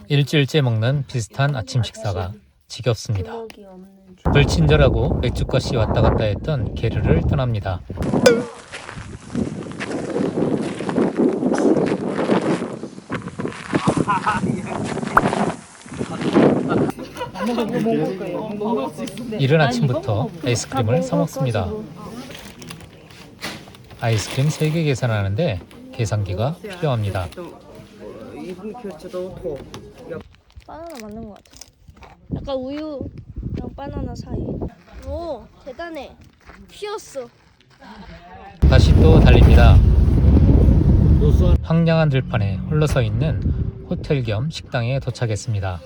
일주일째 먹는 비슷한 아침 식사가 지겹습니다. 불친절하고 맥주값이 왔다 갔다 했던 게르를 떠납니다. 이른 아침부터 아이스크림을 사 먹습니다. 아이스크림 3개 계산하는데 계산기가 필요합니다. 바나나 맞는 것 같아. 약간 우유랑 바나나 사이. 오, 대단해. 피었어. 다시 또 달립니다. 황량한 들판에 홀로 서 있는 호텔 겸 식당에 도착했습니다.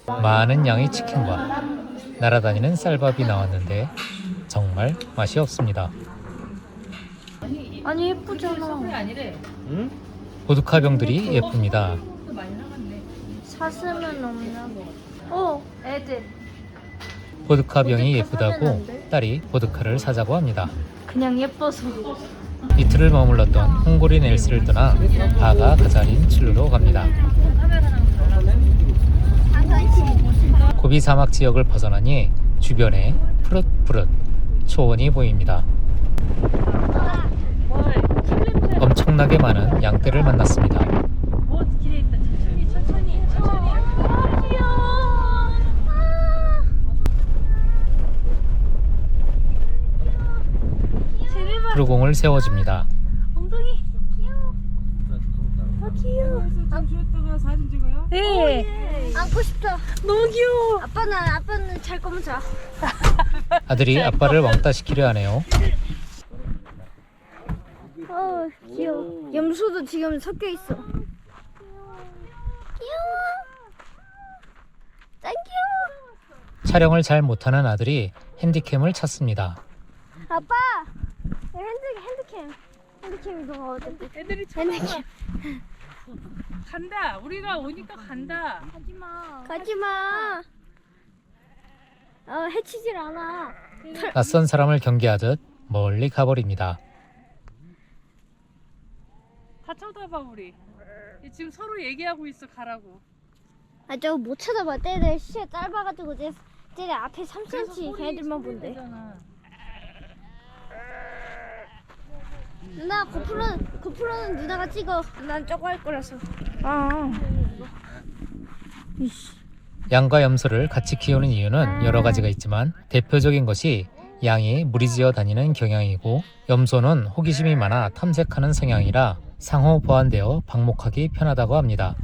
많은 양의 치킨과 날아다니는 쌀밥이 나왔는데 정말 맛이 없습니다. 아니 예쁘잖아. 보드카병들이 예쁩니다. 사슴은 없나? 오, 애들. 보드카병이 예쁘다고 딸이 보드카를 사자고 합니다. 그냥 예뻐서. 이틀을 머물렀던 홍고리 넬스를 떠나 바가 가자린 칠루로 갑니다. 고비 사막 지역을 벗어나니 주변에 푸릇푸릇 초원이 보입니다. 엄청나게 많은 양떼를 만났습니다. 푸르공을 세워줍니다. 엉덩이 귀여워. 아 귀여워. 주었다가 사진 찍어요? 네. 안고 싶다. 너무 귀여워. 아빠는 잘 거면 자. 아들이 아빠를 왕따 시키려 하네요. 귀여워. 염소도 지금 섞여 있어. 귀여워. 짱 귀여워. 촬영을 잘 못하는 아들이 핸디캠을 찾습니다. 아빠. 핸드캠 이거 어때? 애들이 쳐다봐. 간다. 우리가 오니까 간다. 가지마. 해치질 않아. 낯선 사람을 경계하듯 멀리 가버립니다. 다 쳐다봐 우리. 지금 서로 얘기하고 있어 가라고. 아 저거 못 쳐다봐. 쟤네 시야 짧아가지고 쟤네 앞에 3cm 걔네들만 본대. 되잖아. 누나 고프로는 누나가 찍어. 난 저거 할 거라서. 양과 염소를 같이 키우는 이유는 여러 가지가 있지만 대표적인 것이 양이 무리지어 다니는 경향이고 염소는 호기심이 많아 탐색하는 성향이라 상호 보완되어 방목하기 편하다고 합니다.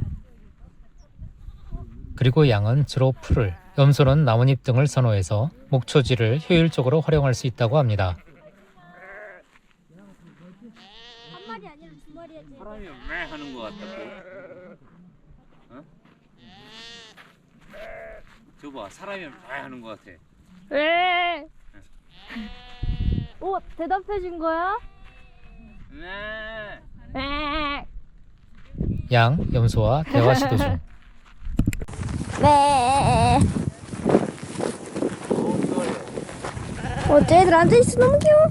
그리고 양은 주로 풀을, 염소는 나뭇잎 등을 선호해서 목초지를 효율적으로 활용할 수 있다고 합니다. 한 마리 아니라 두 마리야. 사람이 왜 하는 것 같다고? 어? 저봐 사람이 왜 하는 것 같아? 왜? 오, 대답해 준 거야? 네. 왜? 양, 염소와 대화 시도 중. 왜? 쟤들 앉아있어. 너무 귀여워.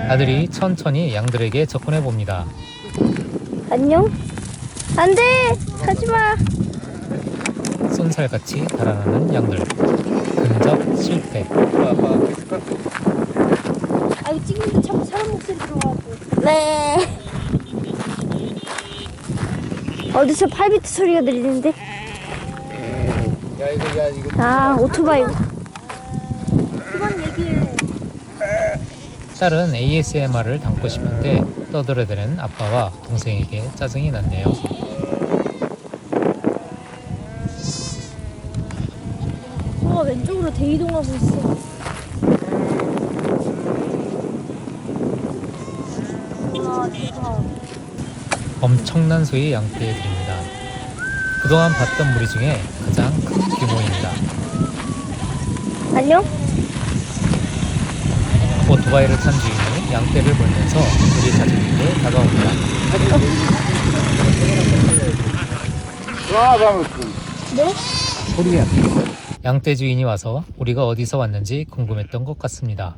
아들이 천천히 양들에게 접근해 봅니다. 안녕? 안 돼! 가지마! 쏜살같이 달아나는 양들. 근접 실패. 아, 이거 찍는데 자꾸 사람 목소리 들어가고. 네. 어디서 8비트 소리가 들리는데? 아, 오토바이. 그만 얘기해. 딸은 ASMR을 담고 싶은데 떠들어대는 아빠와 동생에게 짜증이 났네요. 소가 왼쪽으로 대이동하고 있어. 아, 대박. 엄청난 수의 양떼에 드립니다. 그동안 봤던 무리 중에 가장 큰 규모입니다. 안녕? 오토바이를 탄 주인이 양떼를 몰면서 우리 가족에게 다가옵니다. 네? 양떼 주인이 와서 우리가 어디서 왔는지 궁금했던 것 같습니다.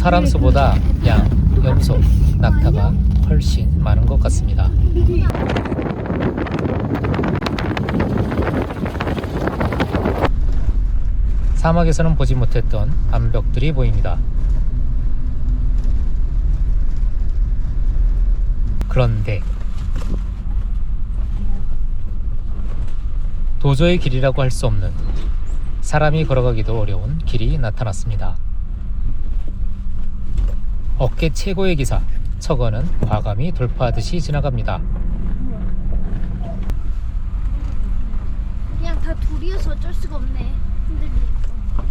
사람 수보다 양, 염소, 낙타가 훨씬 많은 것 같습니다. 사막에서는 보지 못했던 암벽들이 보입니다. 그런데 도저히 길이라고 할 수 없는, 사람이 걸어가기도 어려운 길이 나타났습니다. 어깨 최고의 기사, 척어는 과감히 돌파하듯이 지나갑니다. 그냥 다 돌이어서 어쩔 수가 없네. 흔들리니까.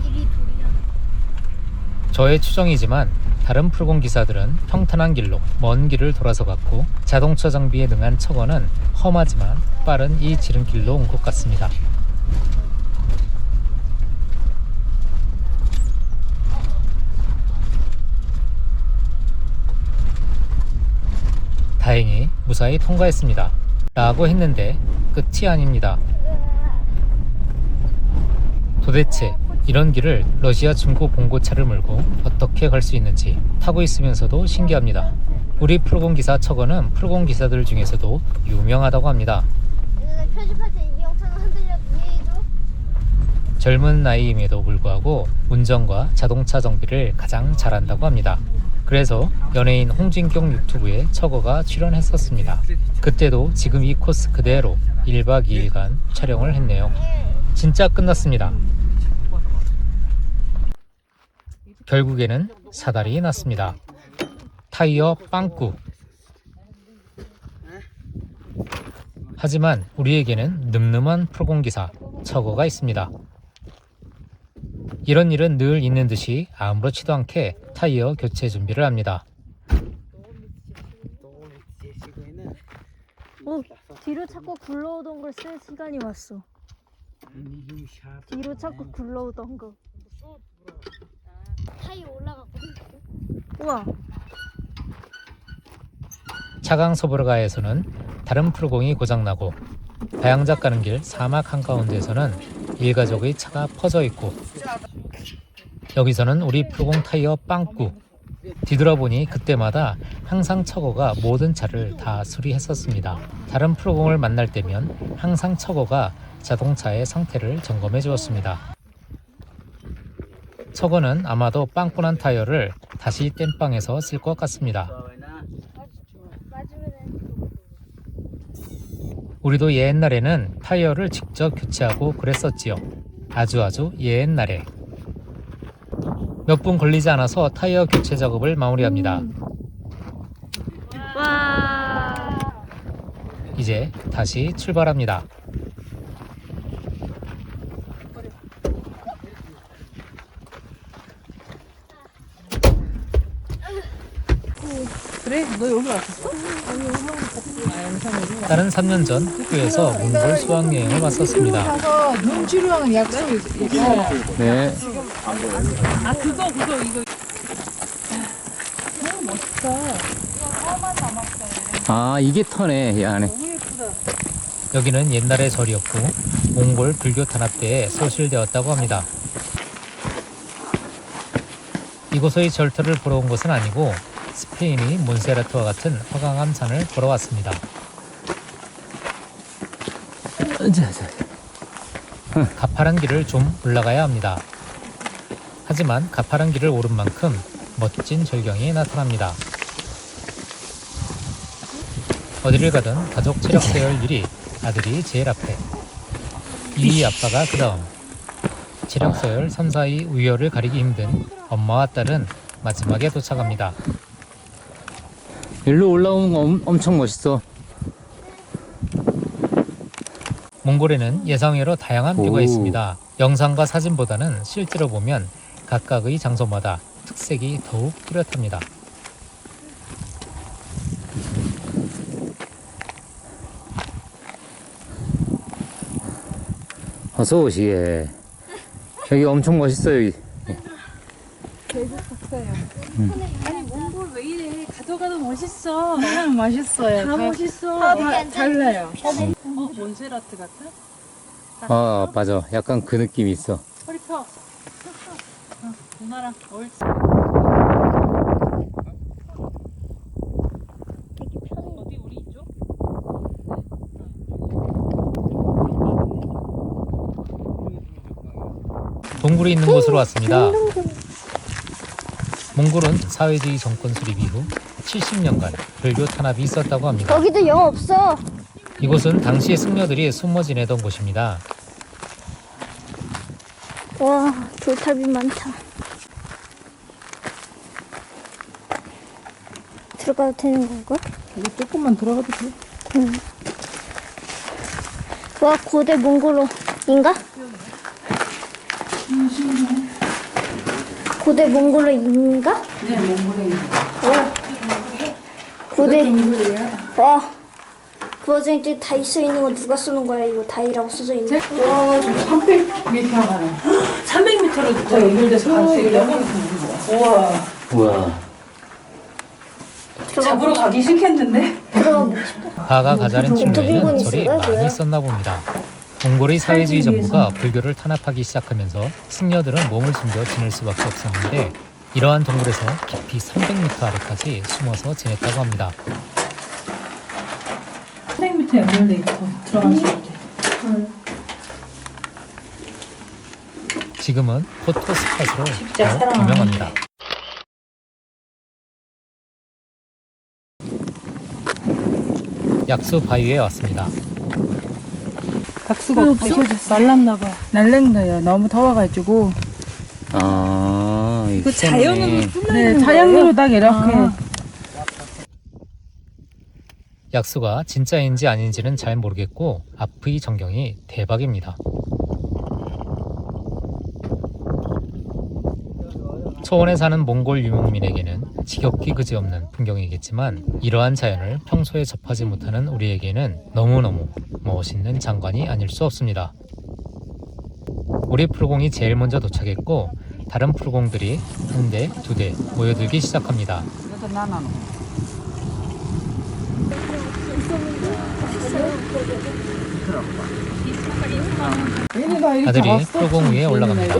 길이 돌이야. 저의 추정이지만 다른 풀공 기사들은 평탄한 길로 먼 길을 돌아서 갔고, 자동차 장비에 능한 척어는 험하지만 빠른 이 지름길로 온 것 같습니다. 다행히 무사히 통과했습니다. 라고 했는데 끝이 아닙니다. 도대체 이런 길을 러시아 중고 봉고차를 몰고 어떻게 갈 수 있는지 타고 있으면서도 신기합니다. 우리 풀공 기사 척어는 풀공 기사들 중에서도 유명하다고 합니다. 편집할 때 이 영상을 흔들려도 이해해줘. 젊은 나이임에도 불구하고 운전과 자동차 정비를 가장 잘한다고 합니다. 그래서 연예인 홍진경 유튜브에 척어가 출연했었습니다. 그때도 지금 이 코스 그대로 1박 2일간 촬영을 했네요. 진짜 끝났습니다. 결국에는 사달이 났습니다. 타이어 빵꾸. 하지만 우리에게는 늠름한 풀공기사 척어가 있습니다. 이런 일은 늘 있는 듯이 아무렇지도 않게 타이어 교체 준비를 합니다. 뒤로 자꾸 굴러오던 걸 쓸 시간이 왔어. 뒤로 자꾸 굴러오던 거. 타이어 올라갔거든. 우와. 차강소브르가에서는 다른 풀공이 고장나고, 다양작 가는 길 사막 한가운데에서는 일가족의 차가 퍼져 있고, 여기서는 우리 풀공 타이어 빵꾸. 뒤돌아보니 그때마다 항상 척어가 모든 차를 다 수리했었습니다. 다른 풀공을 만날 때면 항상 척어가 자동차의 상태를 점검해 주었습니다. 척어는 아마도 빵꾸난 타이어를 다시 땜빵해서 쓸 것 같습니다. 우리도 옛날에는 타이어를 직접 교체하고 그랬었지요. 아주 옛날에. 몇 분 걸리지 않아서 타이어 교체 작업을 마무리합니다. 와. 이제 다시 출발합니다. 그래? 너 여기 왔었어? 딸은 3년 전 흑구에서 몽골 수학여행을 왔었습니다. 가서 눈치료하는 약속이 있어. 네. 아 그거 이거. 아, 이게 터네, 이 안에. 여기는 옛날의 절이었고 몽골 불교 탄압 때에 소실되었다고 합니다. 이곳의 절터를 보러 온 것은 아니고 스페인의 몬세라트와 같은 화강암 산을 보러 왔습니다. 가파른 길을 좀 올라가야 합니다. 하지만 가파른 길을 오른 만큼 멋진 절경이 나타납니다. 어디를 가든 가족 체력 세울 일이 아들이 제일 앞에, 2위 아빠가 그 다음. 체력 서열 3, 4위 우열을 가리기 힘든 엄마와 딸은 마지막에 도착합니다. 일로 올라오는 거 엄청 멋있어. 몽골에는 예상외로 다양한 뷰가 오. 있습니다. 영상과 사진보다는 실제로 보면 각각의 장소마다 특색이 더욱 뚜렷합니다. 어서 오시게. 여기 엄청 멋있어요. 여기. 아니 몽골 왜 이래? 가도 멋있어. 맛있어요. 다 멋있어. 다 달라요. 몬세라트 같아? 아, 맞아. 약간 그 느낌이 있어. 허리 펴. 누나랑 옳지. 어디 우리 이쪽? 동굴이 있는 곳으로 왔습니다. 몽골은 사회주의 정권 수립 이후 70년간 불교 탄압이 있었다고 합니다. 거기도 영 없어. 이곳은 당시의 승려들이 숨어 지내던 곳입니다. 와, 돌탑이 많다. 들어가도 되는 건가? 이거 조금만 들어가도 돼. 와, 고대 몽골어인가? 고대 몽골어인가? 네, 몽골에. 와, 고대. 와, 그 와중에 다 있어 있는 거 누가 쓰는 거야? 이거 다이라고 써져 있네. 와, 300m 가네. 300m로 저 연결돼서 갈 수 있다고? 우와. 우와. 잡으러 가기 싫겠는데? 들어가. 가가 가자는 친구에는 인터뷰가 절이 있어요? 많이 있었나 봅니다. 몽골의 사회주의 정부가 불교를 탄압하기 시작하면서 승려들은 몸을 숨겨 지낼 수밖에 없었는데 이러한 동굴에서 깊이 300m 아래까지 숨어서 지냈다고 합니다. 300m 연결돼 있고 들어갈 수 있대. 지금은 포토 스팟으로 더 유명합니다. 약수 바위에 왔습니다. 박수가 없어? 말랐나 봐. 날른 거예요. 너무 더워가지고. 아, 그 자연으로 네, 자연으로 딱 이렇게. 약수가 진짜인지 아닌지는 잘 모르겠고 앞의 전경이 대박입니다. 초원에 사는 몽골 유목민에게는 지겹기 그지없는 풍경이겠지만 이러한 자연을 평소에 접하지 못하는 우리에게는 너무너무 멋있는 장관이 아닐 수 없습니다. 우리 풀공이 제일 먼저 도착했고 다른 풀공들이 한 대, 두 대 모여들기 시작합니다. 아들이 풀공 위에 올라갑니다.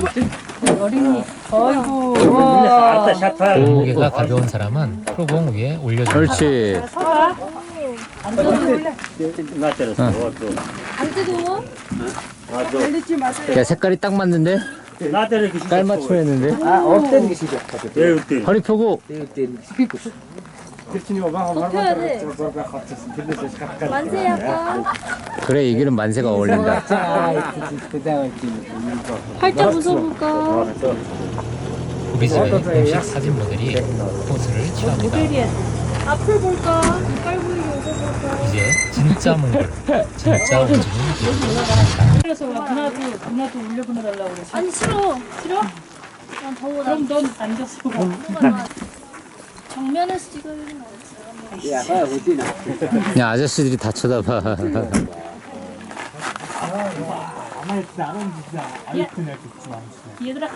아이고, 무게가 가벼운 사람은 풀공 위에 올려줍니다. 그렇지. 야, 색깔이 딱 맞는데? 깔맞춤 했는데? 허리 펴고. 만세 아빠. 그래, 이 길은 만세가 어울린다. 팔자 부숴볼까? 우리 집의 공식 사진 모델이 포즈를 취합니다. 앞을 볼까? 이빨 보이게 웃어볼까? 이제 진짜 몽골, 진짜 원주민 그래서 누나도 올려보내달라고 그랬어. 아니 싫어. 싫어? 난 더워. 그럼 넌 앉았어 봐. 정면에서 찍어야 되는 거 없어. 야, 아저씨들이 다 쳐다봐. 얘들아